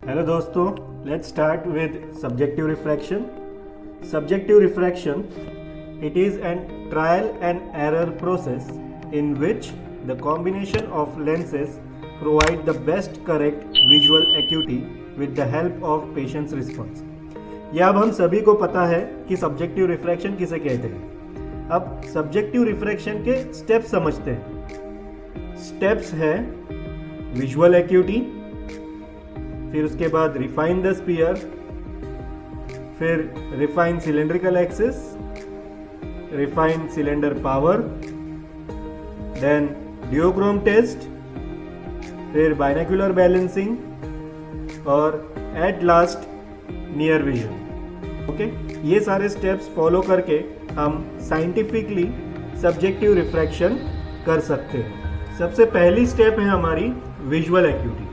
Hello दोस्तों, let's start with subjective refraction. Subjective refraction, it is an trial and error process in which the combination of lenses provide the best correct visual acuity with the help of patient's response. यह अब हम सभी को पता है कि subjective refraction किसे कहते हैं. अब सब्जेक्टिव रिफ्रैक्शन के स्टेप्स समझते हैं. स्टेप्स है विजुअल एक्यूटी, फिर उसके बाद रिफाइन द स्फीयर, फिर refine cylindrical axis, refine cylinder power, then duochrome test, फिर बाइनोक्यूलर बैलेंसिंग और at last near vision. Okay, ये सारे स्टेप्स फॉलो करके हम साइंटिफिकली सब्जेक्टिव रिफ्रैक्शन कर सकते हैं. सबसे पहली स्टेप है हमारी visual acuity.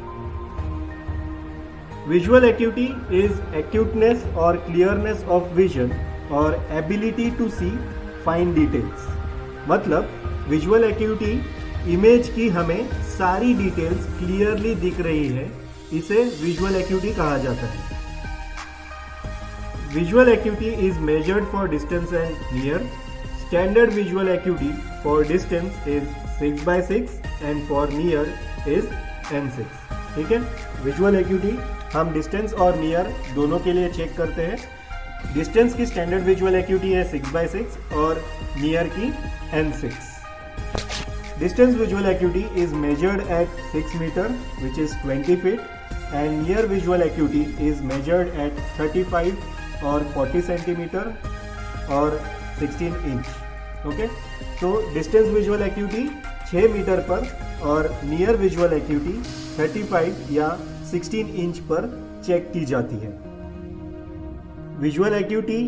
Visual acuity is acuteness or clearness of vision or ability to see fine details. मतलब विजुअल एक्यूटी इमेज की हमें सारी डिटेल्स क्लियरली दिख रही है, इसे विजुअल एक्यूटी कहा जाता है. Visual acuity is measured for distance and near. Standard visual acuity for distance is 6/6 and for near is N6. ठीक है, विजुअल एक्यूटी हम डिस्टेंस और नियर दोनों के लिए चेक करते हैं. डिस्टेंस की स्टैंडर्ड विजुअल एक्यूटी है 6/6 और नियर की N6. Distance visual acuity is measured at 6 metre which is 20 feet and near visual acuity is measured at 35 और 40 सेंटीमीटर और 16 इंच. ओके, तो डिस्टेंस विजुअल एक्यूटी 6 मीटर पर और नियर विजुअल एक्यूटी 35 या 16 inch पर चेक की जाती है. विजुअल एक्यूटी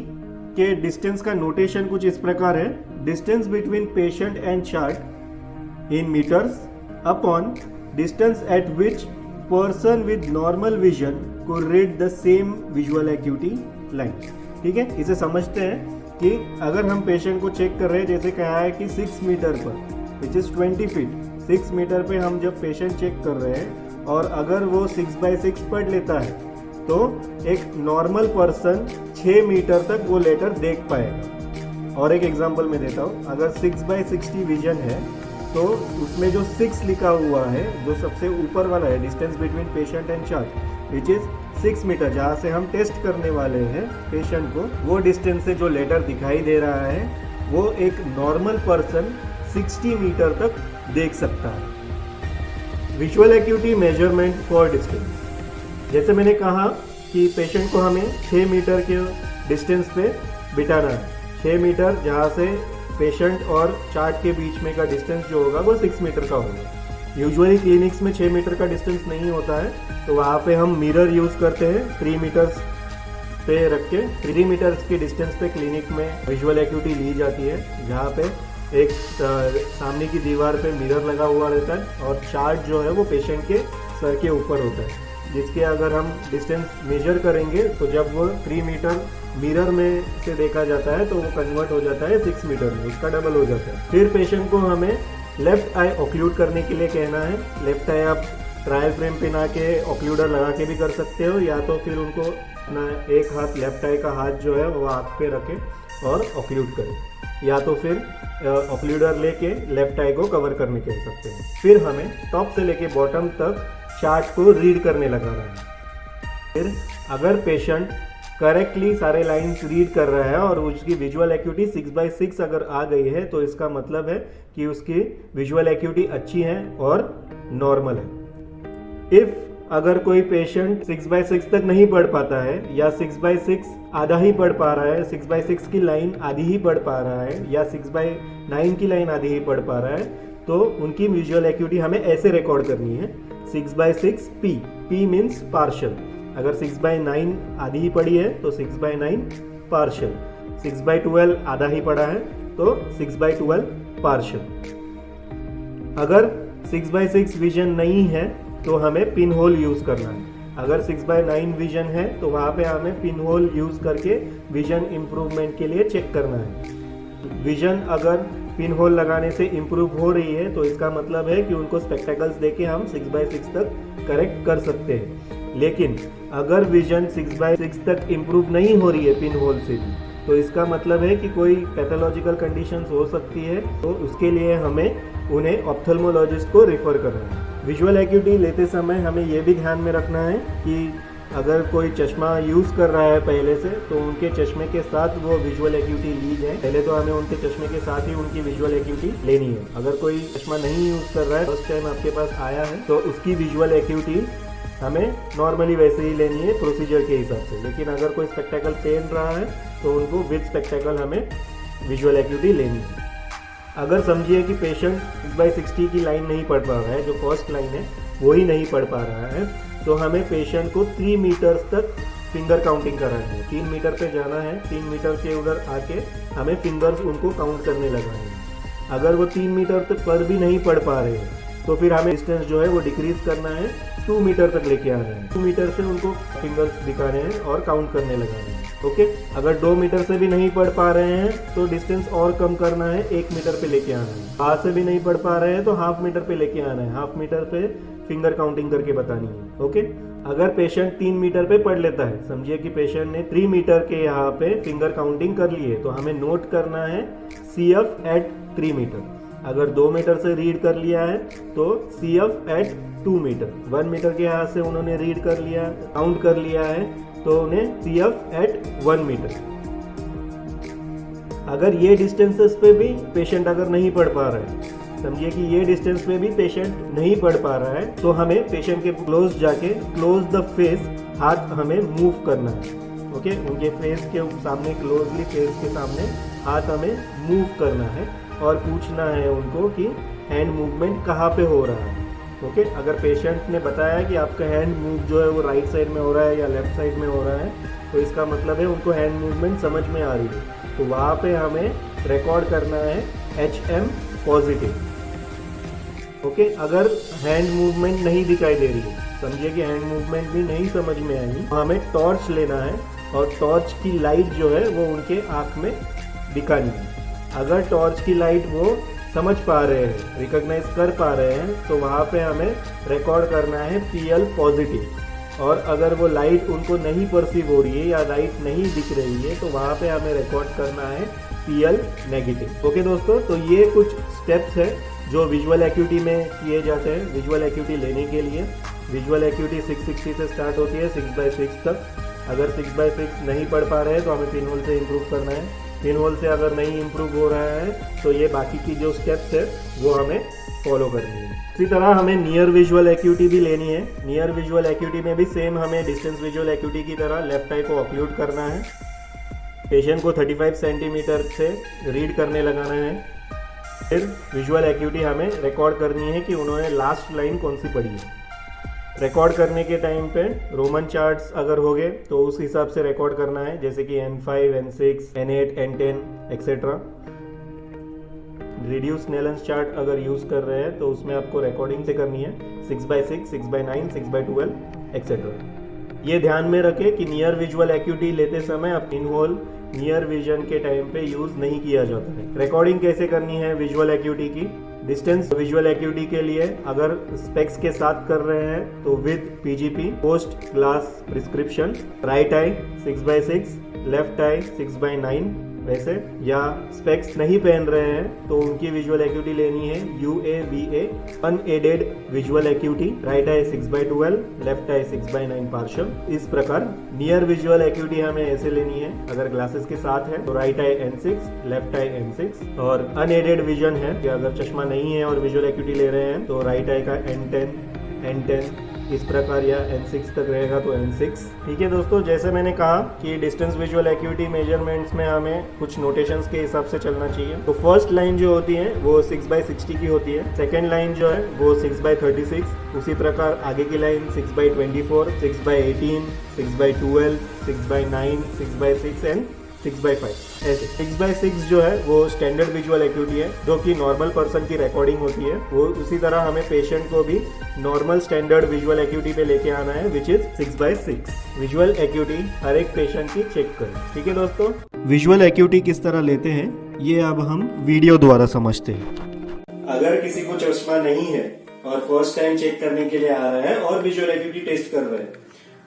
के डिस्टेंस का नोटेशन कुछ इस प्रकार है. Distance between patient and chart in metres upon distance at which person with normal vision could read the same visual acuity line. ठीक है, इसे समझते हैं कि अगर हम पेशेंट को चेक कर रहे हैं, जैसे कहा है कि 6 मीटर पर विच इज 20 फीट, 6 मीटर पे हम जब पेशेंट चेक कर रहे हैं और अगर वो 6/6 पढ़ लेता है तो एक नॉर्मल पर्सन 6 मीटर तक वो लेटर देख पाएगा. और एक एग्जांपल मैं देता हूँ. अगर 6/60 विजन है तो उसमें जो 6 लिखा हुआ है, जो सबसे ऊपर वाला है, distance between patient and chart which is 6 metre, जहाँ से हम टेस्ट करने वाले हैं पेशेंट को, वो डिस्टेंस से जो लेटर दिखाई दे रहा है वो एक नॉर्मल पर्सन 60 मीटर तक देख सकता है. Visual acuity measurement for distance. जैसे मैंने कहा कि पेशेंट को हमें 6 मीटर के डिस्टेंस पे बिठाना है. 6 मीटर जहाँ से पेशेंट और चार्ट के बीच में का डिस्टेंस जो होगा वो 6 मीटर का होगा. यूजुअली क्लिनिक्स में 6 मीटर का डिस्टेंस नहीं होता है, तो वहाँ पे हम मिरर यूज़ करते हैं. 3 मीटर्स पे रख के 3 मीटर्स के डिस्टेंस पे क्लिनिक में विजुअल एक्यूटी ली जाती है, जहाँ पे एक सामने की दीवार पे मिरर लगा हुआ रहता है और चार्ट जो है वो पेशेंट के सर के ऊपर होता है, जिसके अगर हम डिस्टेंस मेजर करेंगे तो जब वो 3 मीटर मिरर में से देखा जाता है तो वो कन्वर्ट हो जाता है 6 मीटर में, उसका डबल हो जाता है. फिर पेशेंट को हमें लेफ्ट आई ऑक्लूड करने के लिए कहना है. लेफ्ट आई आप ट्रायल फ्रेम पे ना के ऑक्लूडर लगा के भी कर सकते हो, या तो फिर उनको अपना एक हाथ लेफ्ट आई का हाथ जो है वो आँख पे रखे और ऑक्लूड करें, या तो फिर ऑक्लूडर लेके लेफ्ट आई को कवर करने कह सकते हैं. फिर हमें टॉप से लेके बॉटम तक चार्ट को रीड करने लगाना है. फिर अगर पेशेंट करेक्टली सारे लाइंस रीड कर रहा है और उसकी विजुअल एक्यूटी 6/6 अगर आ गई है तो इसका मतलब है कि उसकी विजुअल एक्यूटी अच्छी है और नॉर्मल है. इफ़ अगर कोई पेशेंट 6/6 तक नहीं पढ़ पाता है या 6/6 आधा ही पढ़ पा रहा है, 6/6 की लाइन आधी ही पढ़ पा रहा है या 6/9 की लाइन आधी ही पढ़ पा रहा है, तो उनकी विजुअल एक्यूटी हमें ऐसे रिकॉर्ड करनी है. 6/6 P मीन्स पार्शियल. अगर 6/9 आधी ही पढ़ी है तो 6/9 पार्शियल. 6/12 आधा ही पढ़ा है तो 6/12 पार्शियल. अगर 6/6 विजन नहीं है तो हमें पिन होल यूज़ करना है. अगर 6/9 विजन है तो वहाँ पे हमें पिन होल यूज़ करके विजन इम्प्रूवमेंट के लिए चेक करना है. विजन अगर पिन होल लगाने से इम्प्रूव हो रही है तो इसका मतलब है कि उनको स्पेक्टेकल्स देके हम 6/6 तक करेक्ट कर सकते हैं. लेकिन अगर विजन 6/6 तक इम्प्रूव नहीं हो रही है पिन होल से भी, तो इसका मतलब है कि कोई पैथोलॉजिकल कंडीशंस हो सकती है, तो उसके लिए हमें उन्हें ऑप्थेल्मोलॉजिस्ट को रेफर करना है। विजुअल एक्यूटी लेते समय हमें यह भी ध्यान में रखना है कि अगर कोई चश्मा यूज़ कर रहा है पहले से, तो उनके चश्मे के साथ वो विजुअल एक्यूटी ली जाए। पहले तो हमें उनके चश्मे के साथ ही उनकी विजुअल एक्यूटी लेनी है। अगर कोई चश्मा नहीं यूज़ कर रहा है, फर्स्ट टाइम आपके पास आया है, तो उसकी विजुअल एक्यूटी हमें नॉर्मली वैसे ही लेनी है प्रोसीजर के हिसाब से। लेकिन अगर कोई स्पेक्टेकल पहन रहा है तो उनको विद स्पेक्टेकल हमें विजुअल एक्यूटी लेनी है। अगर समझिए कि पेशेंट 6/60 की लाइन नहीं पढ़ पा रहा है, जो फर्स्ट लाइन है वो ही नहीं पढ़ पा रहा है, तो हमें पेशेंट को 3 मीटर्स तक फिंगर काउंटिंग करानी है। 3 मीटर पे जाना है, 3 मीटर के उधर आके हमें फिंगर्स उनको काउंट करने लगाने हैं। अगर वो 3 मीटर तक पर भी नहीं पढ़ पा रहे हैं, तो फिर हमें डिस्टेंस जो है वो डिक्रीज करना है, 2 मीटर तक लेके आना है। 2 मीटर से उनको फिंगर्स दिखाने हैं और काउंट करने लगाने हैं। ओके, अगर 2 मीटर से भी नहीं पढ़ पा रहे हैं तो डिस्टेंस और कम करना है, 1 मीटर पे लेके आना है। हाथ से भी नहीं पढ़ पा रहे हैं तो हाफ मीटर पे लेके आना है, हाफ मीटर पे फिंगर काउंटिंग करके बतानी है। ओके, अगर पेशेंट 3 मीटर पे पढ़ लेता है, समझिए कि पेशेंट ने 3 मीटर के यहाँ पे फिंगर काउंटिंग कर ली है, तो हमें नोट करना है CF एट 3 मीटर। अगर 2 मीटर से रीड कर लिया है तो CF एट 2 मीटर। 1 मीटर के यहाँ से उन्होंने रीड कर लिया, काउंट कर लिया है, तो उन्हें CF एट 1 मीटर। अगर ये डिस्टेंसेस पे भी पेशेंट अगर नहीं पढ़ पा रहा है, समझिए कि ये डिस्टेंस पे भी पेशेंट नहीं पढ़ पा रहा है, तो हमें पेशेंट के क्लोज जाके क्लोज द फेस हाथ हमें मूव करना है। ओके, उनके फेस के सामने, क्लोजली फेस के सामने हाथ हमें मूव करना है और पूछना है उनको कि हैंड मूवमेंट कहाँ पे हो रहा है। ओके, अगर पेशेंट ने बताया कि आपका हैंड मूव जो है वो राइट साइड में हो रहा है या लेफ्ट साइड में हो रहा है, तो इसका मतलब है उनको हैंड मूवमेंट समझ में आ रही है, तो वहाँ पे हमें रिकॉर्ड करना है HM पॉजिटिव। ओके, अगर हैंड मूवमेंट नहीं दिखाई दे रही है, समझिए कि हैंड मूवमेंट भी नहीं समझ में आई, तो हमें टॉर्च लेना है और टॉर्च की लाइट जो है वो उनके आँख में दिखानी है। अगर टॉर्च की लाइट वो समझ पा रहे हैं, रिकॉग्नाइज कर पा रहे हैं, तो वहाँ पे हमें रिकॉर्ड करना है PL पॉजिटिव। और अगर वो लाइट उनको नहीं परसीव हो रही है या लाइट नहीं दिख रही है, तो वहाँ पे हमें रिकॉर्ड करना है PL नेगेटिव। ओके दोस्तों, तो ये कुछ स्टेप्स है जो विजुअल एक्यूटी में किए जाते हैं। विजुअल एक्यूटी लेने के लिए विजुअल एक्यूटी 660 से स्टार्ट होती है 6/6 तक। अगर 6/6 नहीं पढ़ पा रहे हैं तो हमें पिन होल से इम्प्रूव करना है। पिन होल से अगर नहीं इम्प्रूव हो रहा है तो ये बाकी की जो स्टेप्स है वो हमें फॉलो करनी है। इसी तरह हमें नियर विजुअल एक्यूटी भी लेनी है। नियर विजुअल एक्यूटी में भी सेम हमें डिस्टेंस विजुअल एक्यूटी की तरह लेफ्ट आई को ऑक्लूड करना है। पेशेंट को 35 सेंटीमीटर से रीड करने लगाना है। फिर विजुअल एक्यूटी हमें रिकॉर्ड करनी है कि उन्होंने लास्ट लाइन कौन सी पढ़ी है। रिकॉर्ड करने के टाइम पे रोमन चार्ट्स अगर हो गए तो उस हिसाब से रिकॉर्ड करना है, जैसे कि N5, N6, N8, N10 etcetera. Reduce Snellen's chart अगर यूज़ कर रहे हैं तो उसमें आपको रिकॉर्डिंग से करनी है 6/6, 6/9, 6/12 एक्सेट्रा। ये ध्यान में रखें कि नियर विजुअल एक्यूटी लेते समय आप इन होल नियर विजन के टाइम पे यूज़ नहीं किया जाता है। रिकॉर्डिंग कैसे करनी है विजुअल एक्यूटी की? डिस्टेंस विजुअल एक्यूटी के लिए अगर स्पेक्स के साथ कर रहे हैं तो with PGP post glass prescription, right eye 6/6, left eye 6/9 वैसे, या स्पेक्स नहीं पहन रहे हैं तो उनकी विजुअल एक्यूटी लेनी है UAVA unaided visual acuity, right I 6/12, left eye 6/9 partial. इस प्रकार नियर विजुअल एक्यूटी हमें ऐसे लेनी है। अगर ग्लासेस के साथ है तो right I N6, left I N6। और अनएडेड विजन है कि अगर चश्मा नहीं है और विजुअल एक्यूटी ले रहे हैं तो राइट आई का N10, N10 इस प्रकार, या N6 तक रहेगा तो N6। ठीक है दोस्तों, जैसे मैंने कहा कि डिस्टेंस विजुअल एक्यूटी मेजरमेंट्स में हमें कुछ नोटेशंस के हिसाब से चलना चाहिए। तो फर्स्ट लाइन जो होती है वो 6/60 की होती है। सेकेंड लाइन जो है वो 6/36। उसी प्रकार आगे की लाइन 6/24, 6/18, 6/12, 6/9, 6/6 एंड 6/5 ऐसे। 6/6 जो है वो स्टैंडर्ड विजुअल एक्यूटी है, जो कि नॉर्मल पर्सन की रिकॉर्डिंग होती है। वो उसी तरह हमें पेशेंट को भी नॉर्मल स्टैंडर्ड विजुअल एक्यूटी पे लेके आना है, विच इज 6/6। विजुअल एक्यूटी हर एक पेशेंट की चेक करें। ठीक है दोस्तों, विजुअल एक्यूटी किस तरह लेते हैं ये अब हम वीडियो द्वारा समझते हैं। अगर किसी को चश्मा नहीं है और फर्स्ट टाइम चेक करने के लिए आ रहा है और विजुअल एक्यूटी टेस्ट कर रहे हैं,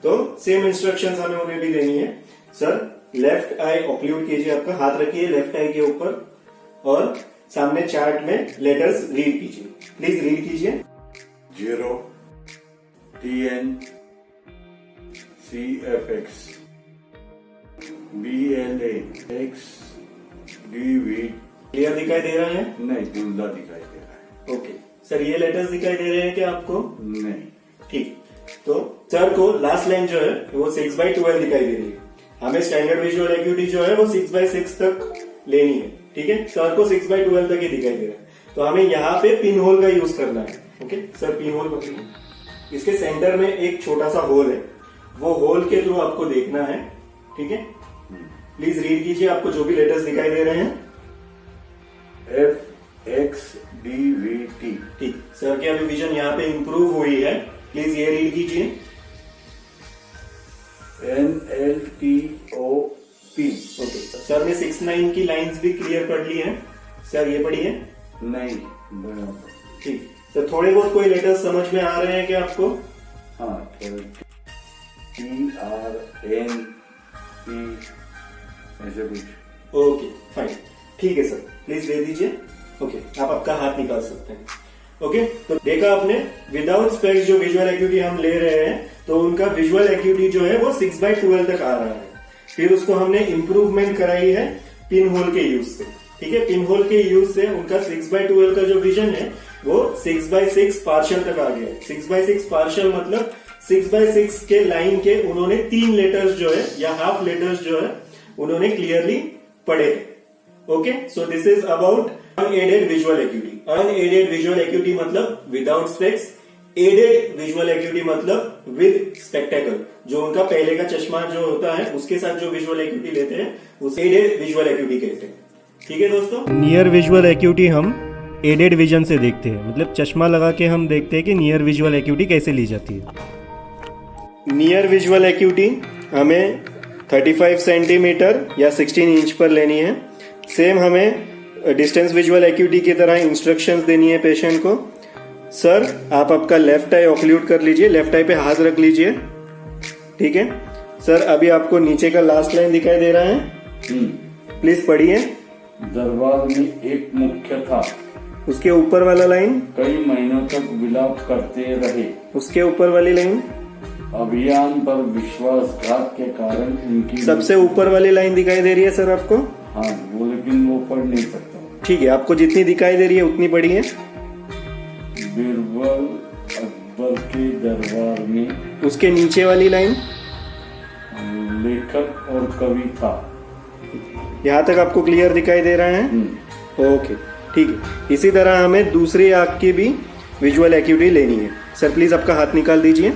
तो सेम इंस्ट्रक्शंस हमें उन्हें भी देनी है। सर लेफ्ट आई ऑक्लूड कीजिए, आपका हाथ रखिए लेफ्ट आई के ऊपर और सामने चार्ट में लेटर्स रीड कीजिए। प्लीज रीड कीजिए। 0 TN CFX BLA X DV। Clear दिखाई दे रहा है? नहीं, धुंधला दिखाई दे रहा है। ओके सर, ये लेटर्स दिखाई दे रहे हैं क्या आपको? नहीं। ठीक, तो सर को लास्ट लाइन जो है वो 6/12 दिखाई दे रही है। हमें स्टैंडर्ड विजुअल एक्यूटी जो है वो 6/6 तक लेनी है। ठीक है, सर को 6/12 तक ही दिखाई दे रहा है, तो हमें यहाँ पे पिन होल का यूज करना है। ओके सर, पिन होल पकड़िए। इसके सेंटर में एक छोटा सा होल है, वो होल के थ्रू आपको देखना है। ठीक है, प्लीज रीड कीजिए, आपको जो भी लेटर्स दिखाई दे रहे हैं। FXDVT। ठीक, सर की अभी विजन यहाँ पे इंप्रूव हुई है, प्लीज ये रीड कीजिए। NLTOP। ओके सर ने 6/9 की लाइंस भी क्लियर पढ़ ली है। सर ये पढ़िए। नहीं। ठीक सर, थोड़े बहुत कोई लेटर्स समझ में आ रहे हैं क्या आपको? हाँ, TRNP ऐसे कुछ। ओके फाइन, ठीक है सर, प्लीज दे दीजिए। ओके, आप आपका हाथ निकाल सकते हैं। ओके, तो देखा आपने, विदाउट स्पेक्स जो विजुअल एक्यूटी हम ले रहे हैं तो उनका विजुअल एक्यूटी जो है वो 6/12 तक आ रहा है। फिर उसको हमने इंप्रूवमेंट कराई है पिन होल के यूज से। ठीक है, पिन होल के यूज से उनका 6/12 का जो विजन है वो 6/6 पार्शियल तक आ गया। 6/6 पार्शियल मतलब 6/6 के लाइन के उन्होंने 3 लेटर्स जो है या हाफ लेटर्स जो है उन्होंने क्लियरली पढ़े। Okay, so this is about unaided visual acuity. Unaided visual acuity मतलब without specs, aided visual acuity मतलब विद स्पेक्टेकल। जो उनका पहले का चश्मा जो होता है उसके साथ जो विजुअल एक्यूटी लेते हैं उसे एडेड विजुअल एक्यूटी कहते हैं। ठीक है दोस्तों, नियर विजुअल एक्यूटी हम एडेड विजन से देखते हैं, मतलब चश्मा लगा के हम देखते हैं कि नियर विजुअल एक्यूटी कैसे ली जाती है। नियर विजुअल एक्यूटी हमें 35 सेंटीमीटर या 16 इंच पर लेनी है। सेम हमें डिस्टेंस विजुअल एक्यूटी की तरह इंस्ट्रक्शंस देनी है पेशेंट को। सर आप आपका लेफ्ट आई ऑक्लूड कर लीजिए, लेफ्ट आई पे हाथ रख लीजिए। ठीक है सर, अभी आपको नीचे का लास्ट लाइन दिखाई दे रहा है, प्लीज पढ़िए। दरबार में एक मुख्य था, उसके ऊपर वाला लाइन। कई महीनों तक विलाप करते रहे, उसके ऊपर वाली लाइन। अभियान पर विश्वासघात के कारण उनकी सबसे ऊपर वाली लाइन दिखाई दे रही है सर आपको? हाँ, वो लेकिन वो पढ़ नहीं सकता। ठीक है, आपको जितनी दिखाई दे रही है उतनी पढ़िए। बीरबल अकबर के दरबार में, उसके नीचे वाली लाइन। लेखक और कवि था। यहाँ तक आपको क्लियर दिखाई दे रहा है? ओके ठीक है, इसी तरह हमें दूसरी आंख की भी विजुअल एक्यूटी लेनी है। सर प्लीज आपका हाथ निकाल दीजिए।